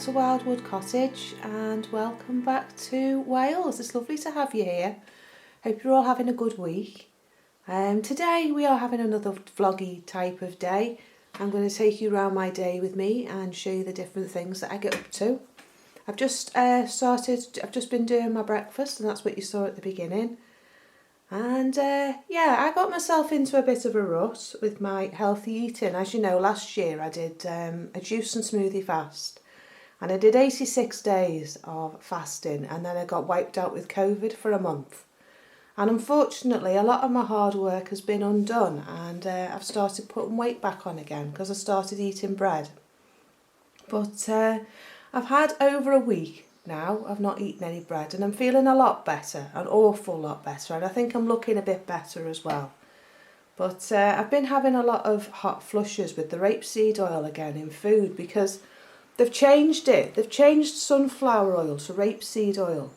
to Wildwood Cottage and welcome back to Wales. It's lovely to have you here. Hope you're all having a good week. Today we are having another vloggy type of day. I'm going to take you around my day with me and show you the different things that I get up to. I've just been doing my breakfast, and that's what you saw at the beginning. And yeah, I got myself into a bit of a rut with my healthy eating. As you know, last year I did a juice and smoothie fast, and I did 86 days of fasting, and then I got wiped out with COVID for a month. And unfortunately, a lot of my hard work has been undone, and I've started putting weight back on again because I started eating bread. But I've had over a week now I've not eaten any bread, and I'm feeling a lot better, an awful lot better, and I think I'm looking a bit better as well. But I've been having a lot of hot flushes with the rapeseed oil again in food because they've changed it. They've changed sunflower oil to rapeseed oil,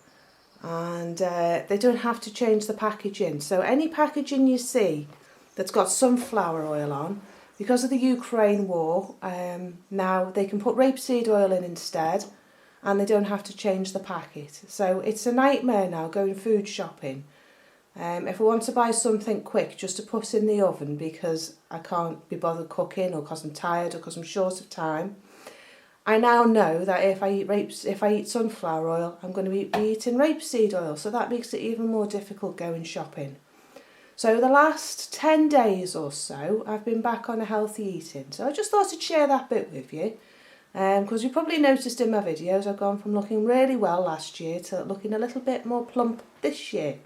and they don't have to change the packaging. So any packaging you see that's got sunflower oil on, because of the Ukraine war, now they can put rapeseed oil in instead, and they don't have to change the packet. So it's a nightmare now going food shopping. If I want to buy something quick just to put in the oven because I can't be bothered cooking, or because I'm tired, or because I'm short of time, I now know that if I eat sunflower oil, I'm going to be eating rapeseed oil. So that makes it even more difficult going shopping. So the last 10 days or so, I've been back on a healthy eating. So I just thought I'd share that bit with you. Because you probably noticed in my videos I've gone from looking really well last year to looking a little bit more plump this year.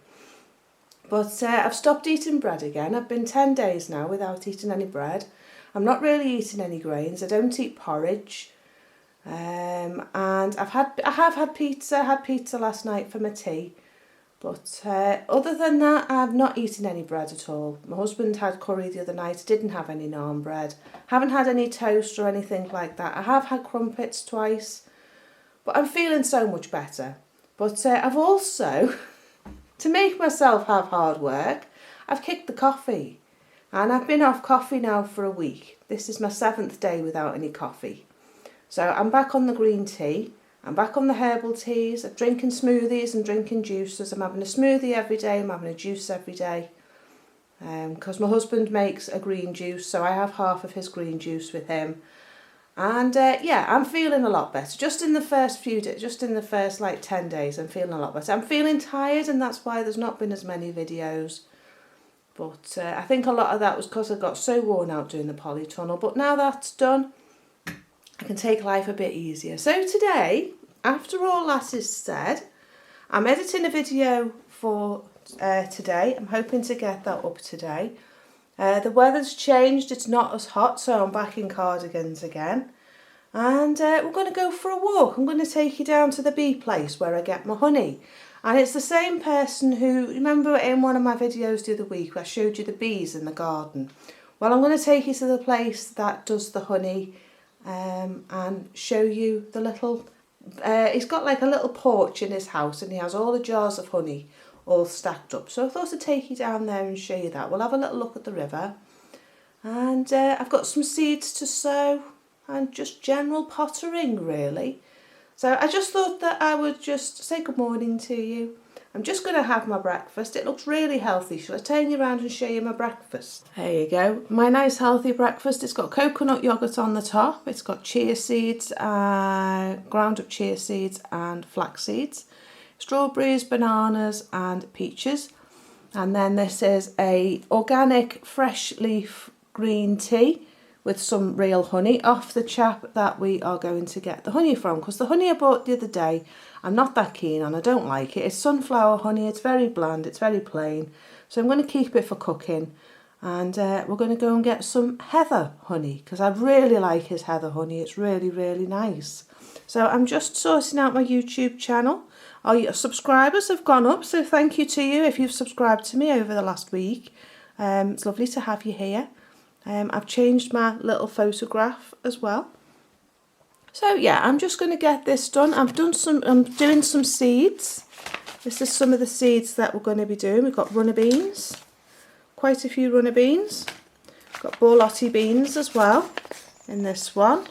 But I've stopped eating bread again. I've been 10 days now without eating any bread. I'm not really eating any grains. I don't eat porridge. And I have had pizza. I had pizza last night for my tea. But other than that, I've not eaten any bread at all. My husband had curry the other night, didn't have any naan bread. Haven't had any toast or anything like that. I have had crumpets twice, but I'm feeling so much better. But I've also, to make myself have hard work, I've kicked the coffee. And I've been off coffee now for a week. This is my 7th day without any coffee. So I'm back on the green tea. I'm back on the herbal teas. I'm drinking smoothies and drinking juices. I'm having a smoothie every day. I'm having a juice every day. Because my husband makes a green juice, so I have half of his green juice with him. And yeah, I'm feeling a lot better. Just in the first few days, just in the first like 10 days, I'm feeling a lot better. I'm feeling tired, and that's why there's not been as many videos. But I think a lot of that was because I got so worn out doing the Polytunnel. But now that's done, I can take life a bit easier. So today, after all that is said, I'm editing a video for today. I'm hoping to get that up today. The weather's changed, it's not as hot, so I'm back in cardigans again. And we're going to go for a walk. I'm going to take you down to the bee place where I get my honey. And it's the same person who, remember in one of my videos the other week where I showed you the bees in the garden? Well, I'm going to take you to the place that does the honey, and show you the little, he's got like a little porch in his house, and he has all the jars of honey all stacked up. So I thought I'd take you down there and show you that. We'll have a little look at the river, and I've got some seeds to sow and just general pottering really. So I just thought that I would just say good morning to you. I'm just going to have my breakfast. It looks really healthy. Shall I turn you around and show you my breakfast? There you go. My nice healthy breakfast. It's got coconut yoghurt on the top. It's got chia seeds, ground up chia seeds and flax seeds, strawberries, bananas and peaches. And then this is a organic fresh leaf green tea with some real honey off the chap that we are going to get the honey from, because the honey I bought the other day I'm not that keen on. I don't like it. It's sunflower honey. It's very bland. It's very plain. So I'm going to keep it for cooking, and we're going to go and get some heather honey, because I really like his heather honey. It's really, really nice. So I'm just sorting out my YouTube channel. Our subscribers have gone up, so thank you to you if you've subscribed to me over the last week. It's lovely to have you here. I've changed my little photograph as well. So yeah, I'm just going to get this done. I'm doing some seeds. This is some of the seeds that we're going to be doing. We've got runner beans, quite a few runner beans. We've got borlotti beans as well in this one.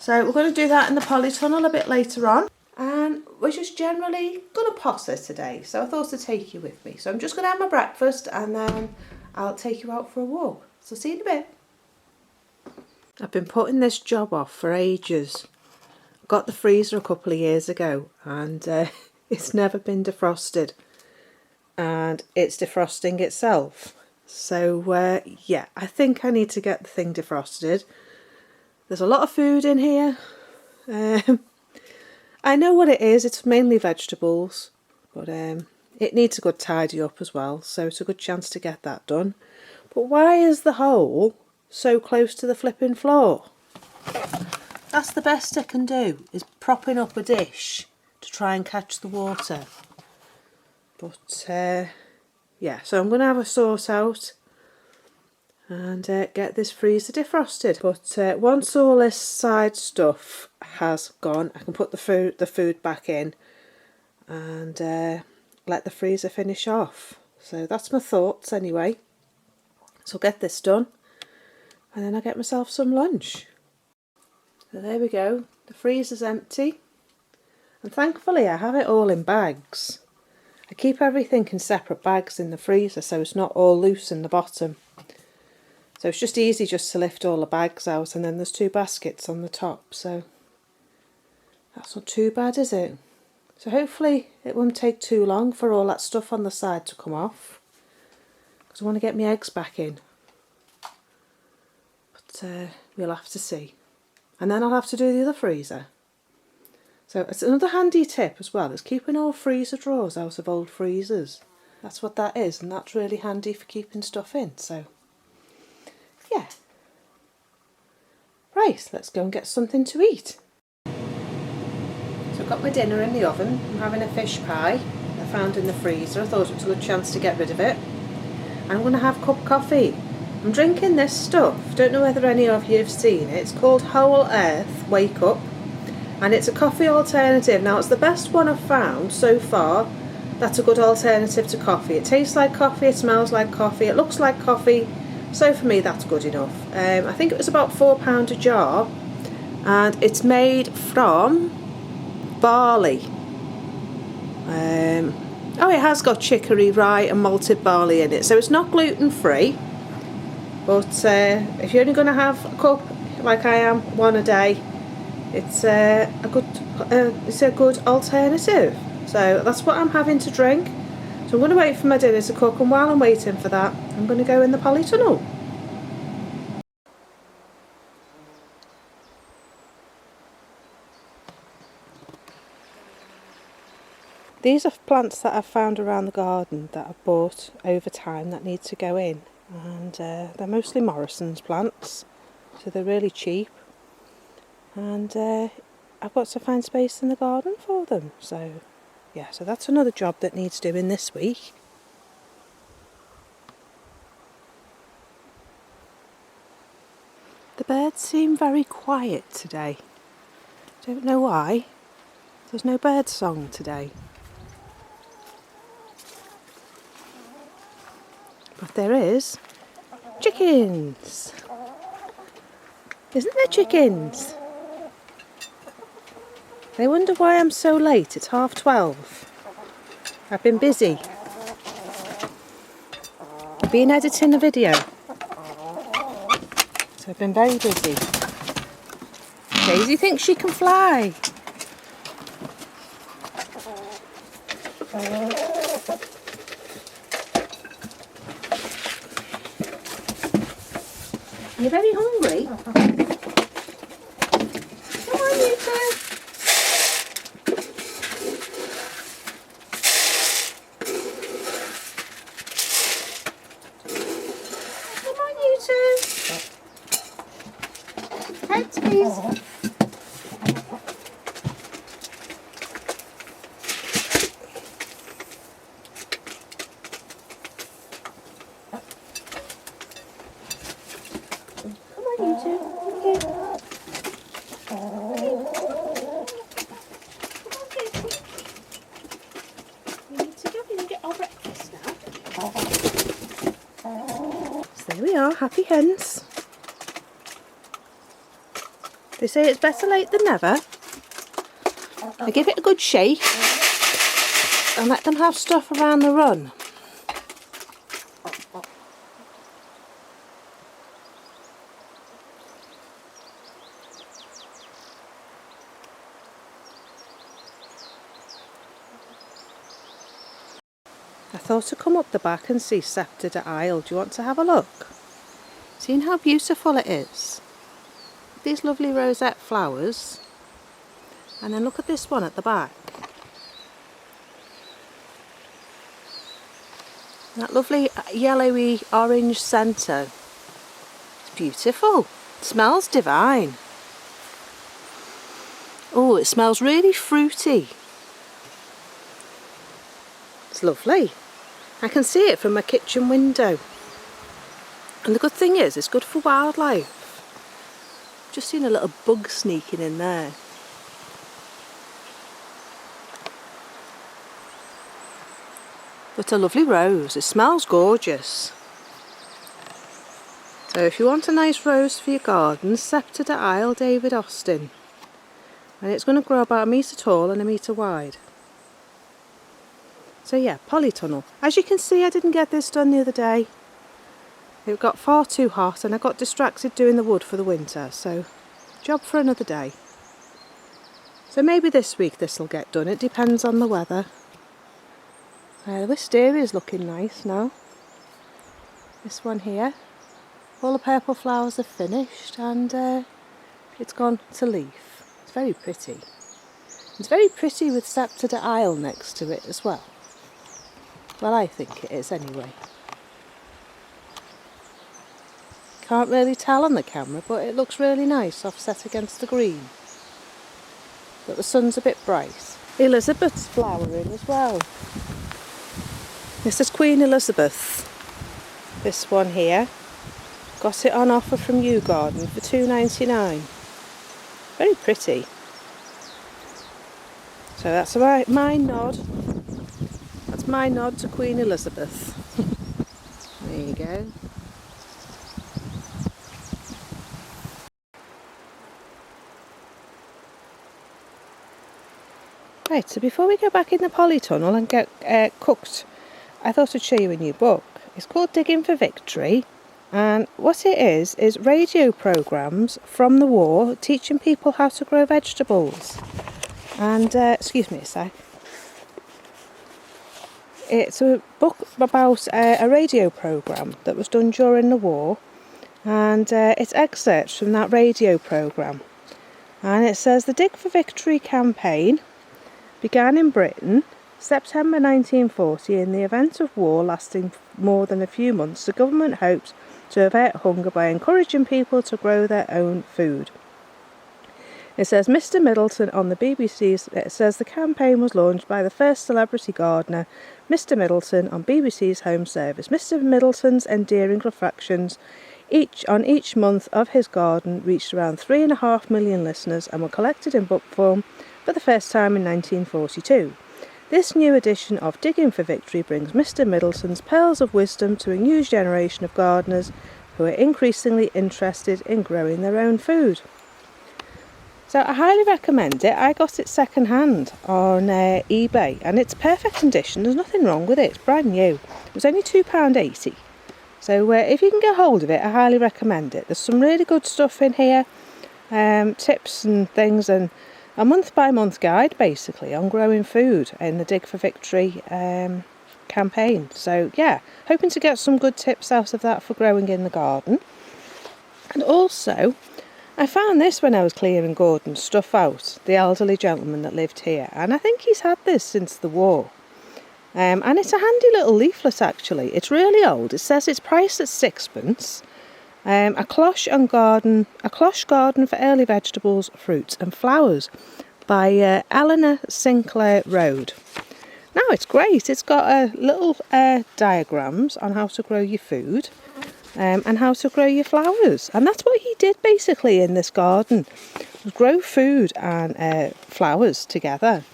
So we're going to do that in the Polytunnel a bit later on. And we're just generally going to potter today. So I thought to take you with me. So I'm just going to have my breakfast and then I'll take you out for a walk. So see you in a bit. I've been putting this job off for ages. I got the freezer a couple of years ago and it's never been defrosted. And it's defrosting itself. So yeah, I think I need to get the thing defrosted. There's a lot of food in here. I know what it is, it's mainly vegetables, but it needs a good tidy up as well, so it's a good chance to get that done. But why is the hole so close to the flipping floor? That's the best I can do, is propping up a dish to try and catch the water. But yeah, so I'm going to have a sort out and get this freezer defrosted. But once all this side stuff has gone, I can put the food back in and let the freezer finish off. So that's my thoughts anyway. So I'll get this done and then I'll get myself some lunch. So there we go, the freezer's empty and thankfully I have it all in bags. I keep everything in separate bags in the freezer so it's not all loose in the bottom. So it's just easy just to lift all the bags out, and then there's 2 baskets on the top, so that's not too bad, is it? So hopefully it won't take too long for all that stuff on the side to come off, because I want to get my eggs back in. But we'll have to see. And then I'll have to do the other freezer. So it's another handy tip as well, is keeping all freezer drawers out of old freezers. That's what that is, and that's really handy for keeping stuff in, so yeah. Right, let's go and get something to eat. So I've got my dinner in the oven. I'm having a fish pie I found in the freezer. I thought it was a good chance to get rid of it. I'm going to have a cup of coffee. I'm drinking this stuff. Don't know whether any of you have seen it. It's called Whole Earth Wake Up. And it's a coffee alternative. Now it's the best one I've found so far. That's a good alternative to coffee. It tastes like coffee, it smells like coffee, it looks like coffee. So for me that's good enough. I think it was about £4 a jar and it's made from barley. Oh, it has got chicory, rye and malted barley in it, so it's not gluten free, but if you're only going to have a cup like I am, one a day, it's a good alternative. So that's what I'm having to drink. So I'm going to wait for my dinner to cook, and while I'm waiting for that I'm going to go in the Polytunnel. These are plants that I've found around the garden that I've bought over time that need to go in, and they're mostly Morrison's plants, so they're really cheap, and I've got to find space in the garden for them. So yeah, so that's another job that needs doing this week. The birds seem very quiet today. Don't know why. There's no bird song today. But there is chickens. Isn't there chickens? They wonder why I'm so late. It's 12:30. I've been busy. I've been editing a video. So I've been very busy. Daisy thinks she can fly. You're very hungry? Come on, you two. Come on, you two. Heads, please. You two. Okay. We need to go and get our breakfast now. So there we are, happy hens. They say it's better late than never. I give it a good shake and let them have stuff around the run. I thought to come up the back and see Sceptred at Isle. Do you want to have a look? Seeing how beautiful it is. These lovely rosette flowers. And then look at this one at the back. That lovely yellowy orange centre. It's beautiful. It smells divine. Oh, it smells really fruity. It's lovely. I can see it from my kitchen window. And the good thing is, it's good for wildlife. Just seen a little bug sneaking in there. But a lovely rose. It smells gorgeous. So if you want a nice rose for your garden, Sceptred at Isle, David Austin. And it's going to grow about 1 metre tall and 1 metre wide. So yeah, Polytunnel. As you can see, I didn't get this done the other day. It got far too hot and I got distracted doing the wood for the winter. So, job for another day. So maybe this week this will get done. It depends on the weather. The wisteria is looking nice now. This one here. All the purple flowers are finished and it's gone to leaf. It's very pretty. It's very pretty with Sceptred at Isle next to it as well. Well, I think it is anyway. Can't really tell on the camera, but it looks really nice offset against the green. But the sun's a bit bright. Elizabeth's flowering as well. This is Queen Elizabeth. This one here. Got it on offer from Yew Garden for £2.99. Very pretty. So that's my nod. That's my nod to Queen Elizabeth. There you go. Right, so before we go back in the Polytunnel and get cooked, I thought I'd show you a new book. It's called Digging for Victory, and what it is radio programmes from the war teaching people how to grow vegetables. And, excuse me a sec. It's a book about a radio programme that was done during the war, and it's excerpts from that radio programme. And it says the Dig for Victory campaign began in Britain September 1940. In the event of war lasting more than a few months, the government hoped to avert hunger by encouraging people to grow their own food. It says Mr. Middleton on the BBC's. It says the campaign was launched by the first celebrity gardener, Mr. Middleton, on BBC's Home Service. Mr. Middleton's endearing reflections on each month of his garden reached around 3.5 million listeners and were collected in book form for the first time in 1942. This new edition of Digging for Victory brings Mr. Middleton's pearls of wisdom to a new generation of gardeners who are increasingly interested in growing their own food. So I highly recommend it. I got it second hand on eBay and it's perfect condition. There's nothing wrong with it. It's brand new. It was only £2.80. So if you can get hold of it, I highly recommend it. There's some really good stuff in here. Tips and things, and a month by month guide basically on growing food in the Dig for Victory campaign. So yeah, hoping to get some good tips out of that for growing in the garden. And also, I found this when I was clearing Gordon's stuff out, the elderly gentleman that lived here, and I think he's had this since the war. And it's a handy little leaflet actually. It's really old. It says it's priced at 6p. A cloche garden for early vegetables, fruits and flowers by Eleanor Sinclair Road. Now it's great. It's got little diagrams on how to grow your food and how to grow your flowers. And that's what he did basically in this garden, grow food and flowers together.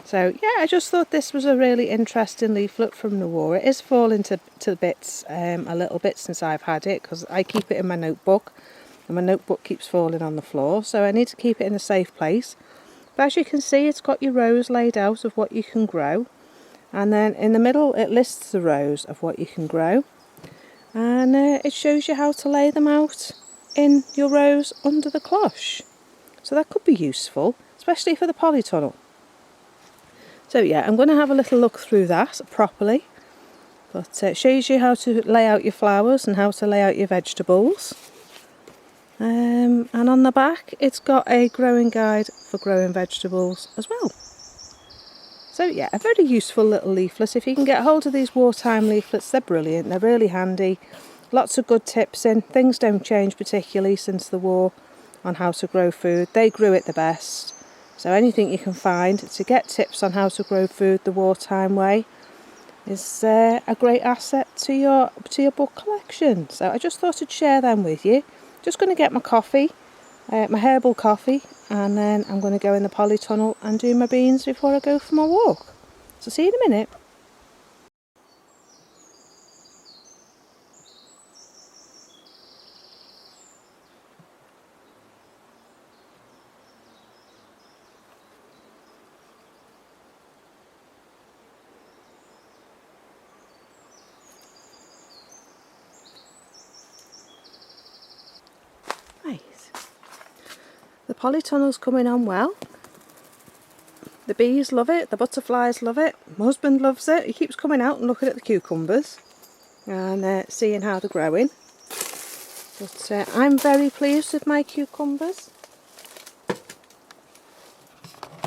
So yeah, I just thought this was a really interesting leaflet from the war. It is falling to bits a little bit since I've had it, because I keep it in my notebook and my notebook keeps falling on the floor, so I need to keep it in a safe place. But as you can see, it's got your rows laid out of what you can grow, and then in the middle it lists the rows of what you can grow, and it shows you how to lay them out in your rows under the cloche. So that could be useful, especially for the polytunnel. So yeah, I'm going to have a little look through that properly. But it shows you how to lay out your flowers and how to lay out your vegetables. And on the back it's got a growing guide for growing vegetables as well. So yeah, a very useful little leaflet. If you can get hold of these wartime leaflets, they're brilliant, they're really handy. Lots of good tips in. Things don't change particularly since the war on how to grow food. They grew it the best. So anything you can find to get tips on how to grow food the wartime way is a great asset to your book collection. So I just thought I'd share them with you. Just going to get my coffee, my herbal coffee, and then I'm going to go in the polytunnel and do my beans before I go for my walk. So see you in a minute. Right. The polytunnel's coming on well. The bees love it, the butterflies love it, my husband loves it. He keeps coming out and looking at the cucumbers and seeing how they're growing. But I'm very pleased with my cucumbers.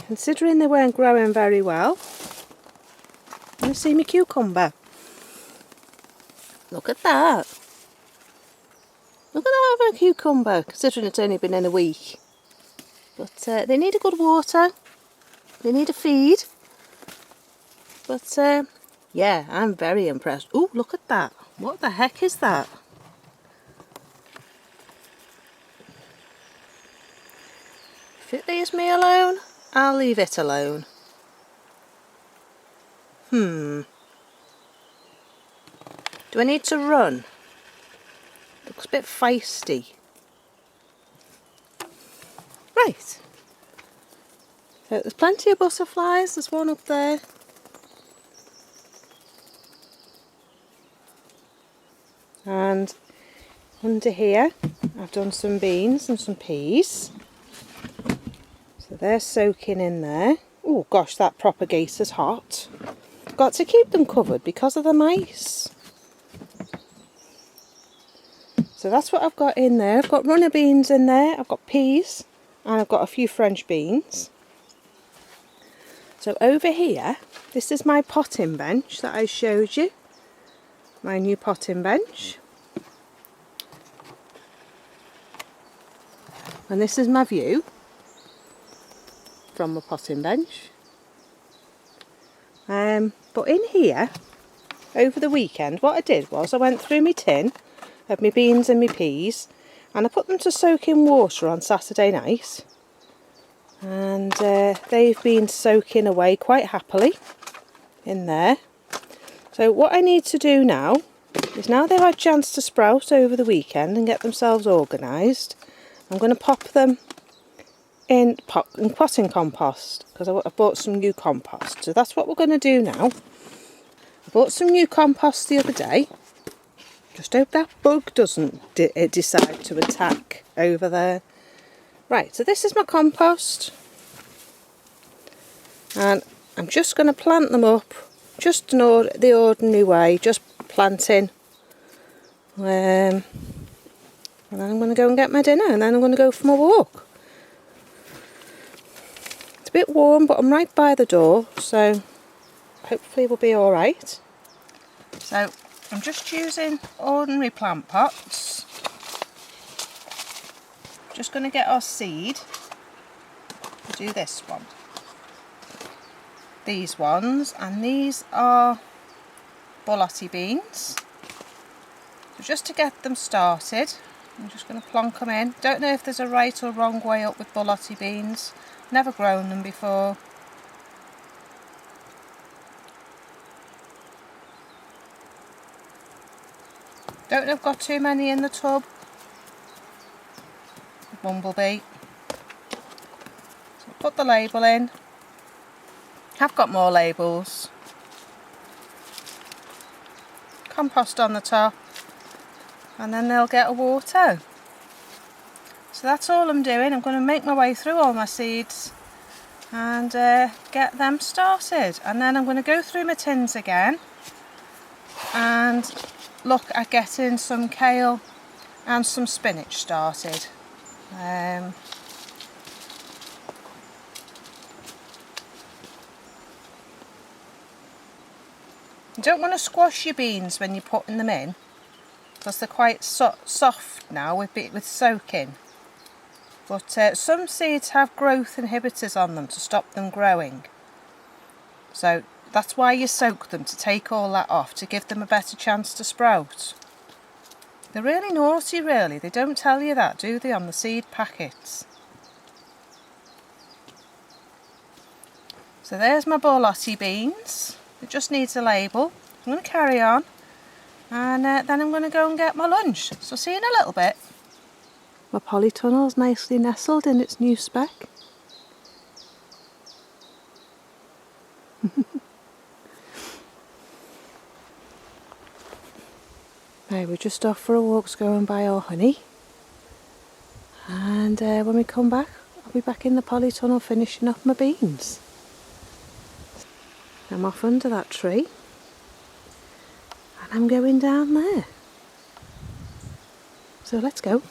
Considering they weren't growing very well. You see my cucumber? Look at that. Look at that of a cucumber, considering it's only been in a week. But they need a good water. They need a feed. But yeah, I'm very impressed. Oh, look at that. What the heck is that? If it leaves me alone, I'll leave it alone. Do I need to run? Looks a bit feisty. Right. So there's plenty of butterflies. There's one up there. And under here I've done some beans and some peas. So they're soaking in there. Oh gosh, that propagator's hot. Got to keep them covered because of the mice. So that's what I've got in there. I've got runner beans in there, I've got peas, and I've got a few French beans. So over here, this is my potting bench that I showed you. My new potting bench. And this is my view from my potting bench. But in here, over the weekend, what I did was I went through my tin of my beans and my peas, and I put them to soak in water on Saturday night. And they've been soaking away quite happily in there. So what I need to do now is, now they've had a chance to sprout over the weekend and get themselves organised, I'm going to pop them in potting compost, because I bought some new compost. So that's what we're going to do now. I bought some new compost the other day. Just hope that bug doesn't decide to attack over there. Right, so this is my compost. And I'm just going to plant them up just the ordinary way, just planting. And then I'm going to go and get my dinner, and then I'm going to go for my walk. It's a bit warm, but I'm right by the door, so hopefully we'll be alright. So I'm just using ordinary plant pots. Just going to get our seed. We'll do this one. These ones, and these are borlotti beans. So just to get them started, I'm just going to plonk them in. Don't know if there's a right or wrong way up with borlotti beans. Never grown them before. Don't know if I've got too many in the tub. bumblebee. So put the label in. I've got more labels. Compost on the top, and then they'll get a water. So that's all I'm doing. I'm going to make my way through all my seeds and get them started, and then I'm going to go through my tins again and look at getting some kale and some spinach started. You don't want to squash your beans when you're putting them in, because they're quite soft now with soaking. But some seeds have growth inhibitors on them to stop them growing. So that's why you soak them, to take all that off, to give them a better chance to sprout. They're really naughty really, they don't tell you that, do they, on the seed packets? So there's my borlotti beans. It just needs a label. I'm going to carry on, and then I'm going to go and get my lunch. So see you in a little bit. My polytunnel's nicely nestled in its new speck. Now we're just off for a walk to go and buy our honey, and when we come back I'll be back in the polytunnel finishing off my beans. I'm off under that tree and I'm going down there. So let's go.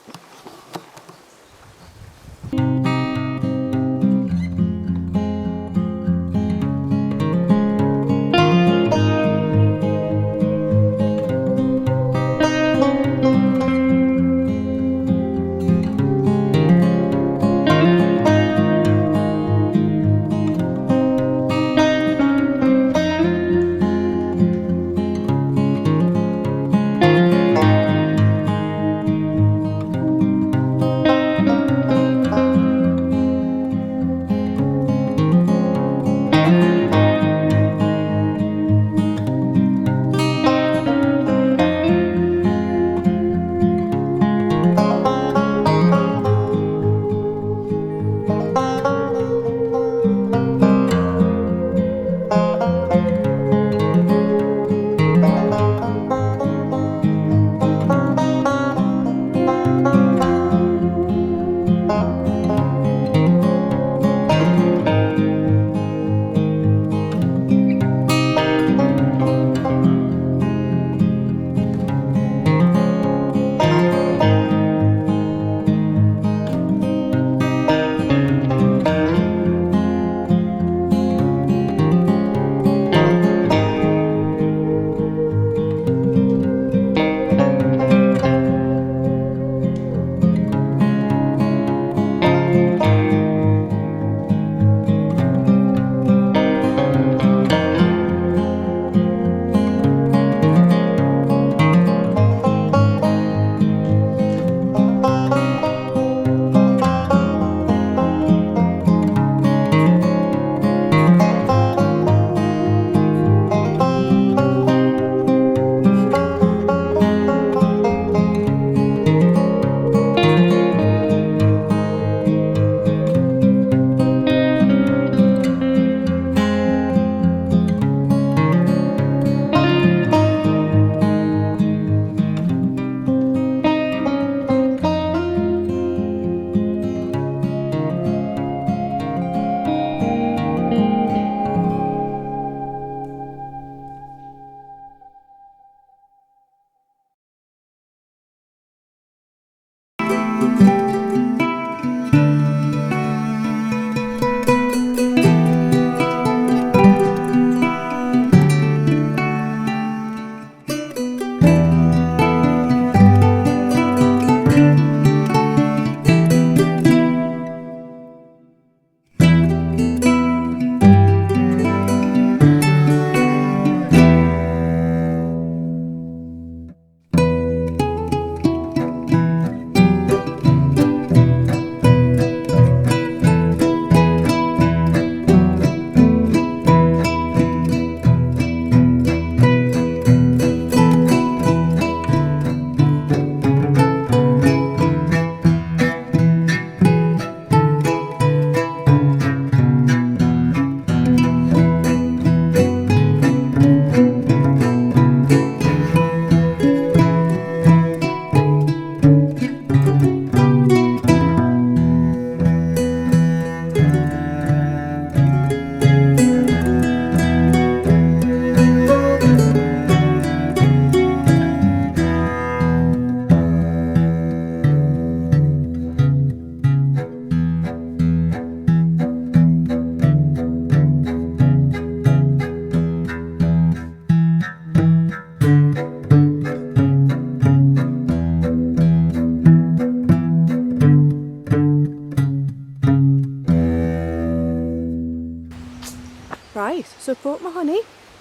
So I've brought my honey.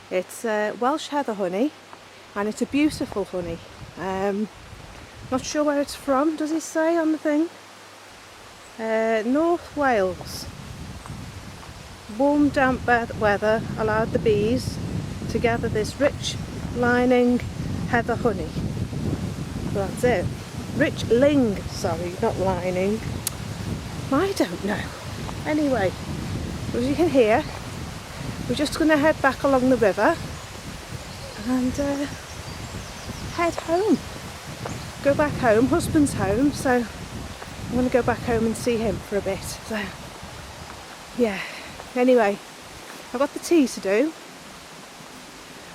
It's Welsh heather honey, and it's a beautiful honey. Not sure where it's from, does it say on the thing? North Wales. Warm, damp weather allowed the bees to gather this rich lining heather honey. Well, that's it. Rich ling, sorry, not lining. I don't know. Anyway, as you can hear, we're just going to head back along the river and head home. Go back home. Husband's home, so I'm going to go back home and see him for a bit. So, yeah. Anyway, I've got the tea to do,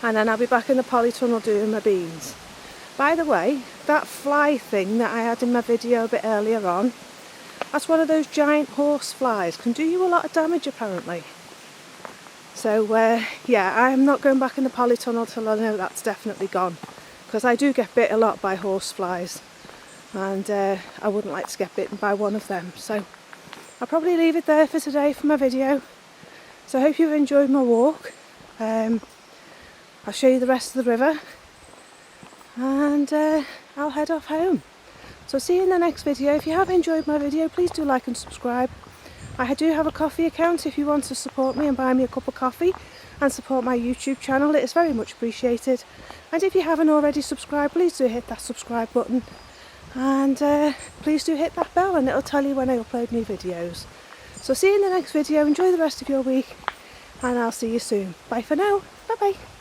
and then I'll be back in the Polytunnel doing my beans. By the way, that fly thing that I had in my video a bit earlier on, that's one of those giant horse flies. Can do you a lot of damage apparently. So yeah, I'm not going back in the Polytunnel till I know that's definitely gone, because I do get bit a lot by horse flies, and I wouldn't like to get bitten by one of them. So I'll probably leave it there for today for my video. So I hope you've enjoyed my walk. I'll show you the rest of the river, and I'll head off home. So see you in the next video. If you have enjoyed my video, please do like and subscribe. I do have a coffee account if you want to support me and buy me a cup of coffee and support my YouTube channel. It is very much appreciated. And if you haven't already subscribed, please do hit that subscribe button, and please do hit that bell, and it'll tell you when I upload new videos. So see you in the next video. Enjoy the rest of your week, and I'll see you soon. Bye for now. Bye bye.